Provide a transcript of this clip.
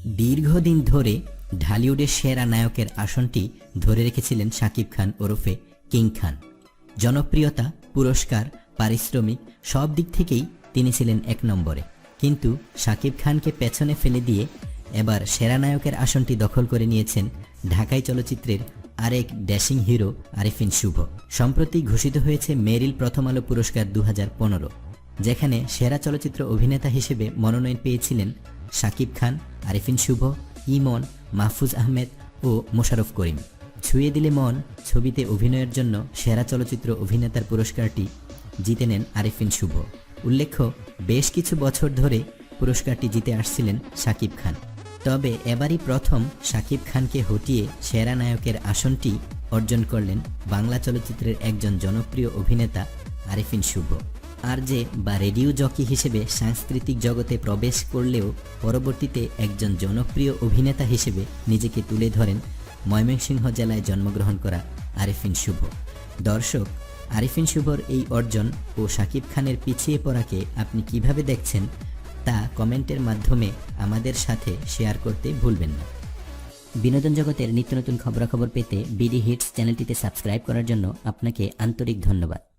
দীর্ঘদিন ধরে ঢালিউডের সেরা নায়কের আসনটি ধরে রেখেছিলেন শাকিব খান ওরফে কিং খান। জনপ্রিয়তা, পুরস্কার, পারিশ্রমিক সব দিক থেকেই তিনি ছিলেন এক নম্বরে। কিন্তু শাকিব খানকে পেছনে ফেলে দিয়ে এবার সেরা নায়কের আসনটি দখল করে নিয়েছেন ঢাকাই চলচ্চিত্রের আরেক ড্যাশিং হিরো আরিফিন শুভ। সম্প্রতি ঘোষিত হয়েছে মেরিল প্রথম আলো পুরস্কার 2015, যেখানে সেরা চলচ্চিত্র অভিনেতা হিসেবে মনোনয়ন পেয়েছিলেন শাকিব খান, আরিফিন শুভ, ইমন, মাহফুজ আহমেদ ও মোশাররফ করিম। ছুঁয়ে দিলে মন ছবিতে অভিনয়ের জন্য সেরা চলচ্চিত্র অভিনেতার পুরস্কারটি জিতে নেন আরিফিন শুভ। উল্লেখ্য, বেশ কিছু বছর ধরে পুরস্কারটি জিতে আসছিলেন শাকিব খান। তবে এবারই প্রথম শাকিব খানকে হটিয়ে সেরা নায়কের আসনটি অর্জন করলেন বাংলা চলচ্চিত্রের একজন জনপ্রিয় অভিনেতা আরিফিন শুভ। আরজে বা রেডিও জকি হিসেবে সাংস্কৃতিক জগতে প্রবেশ করলেও পরবর্তীতে একজন জনপ্রিয় অভিনেতা হিসেবে নিজেকে তুলে ধরেন ময়মনসিংহ জেলায় জন্মগ্রহণ করা আরিফিন শুভ। দর্শক, আরিফিন শুভর এই অর্জন ও শাকিব খানের পিছিয়ে পড়াকে আপনি কিভাবে দেখছেন তা কমেন্টের মাধ্যমে আমাদের সাথে শেয়ার করতে ভুলবেন না। বিনোদন জগতের নিত্য নতুন খবরাখবর পেতে বিডি হিটস চ্যানেলটিতে সাবস্ক্রাইব করার জন্য আপনাকে আন্তরিক ধন্যবাদ।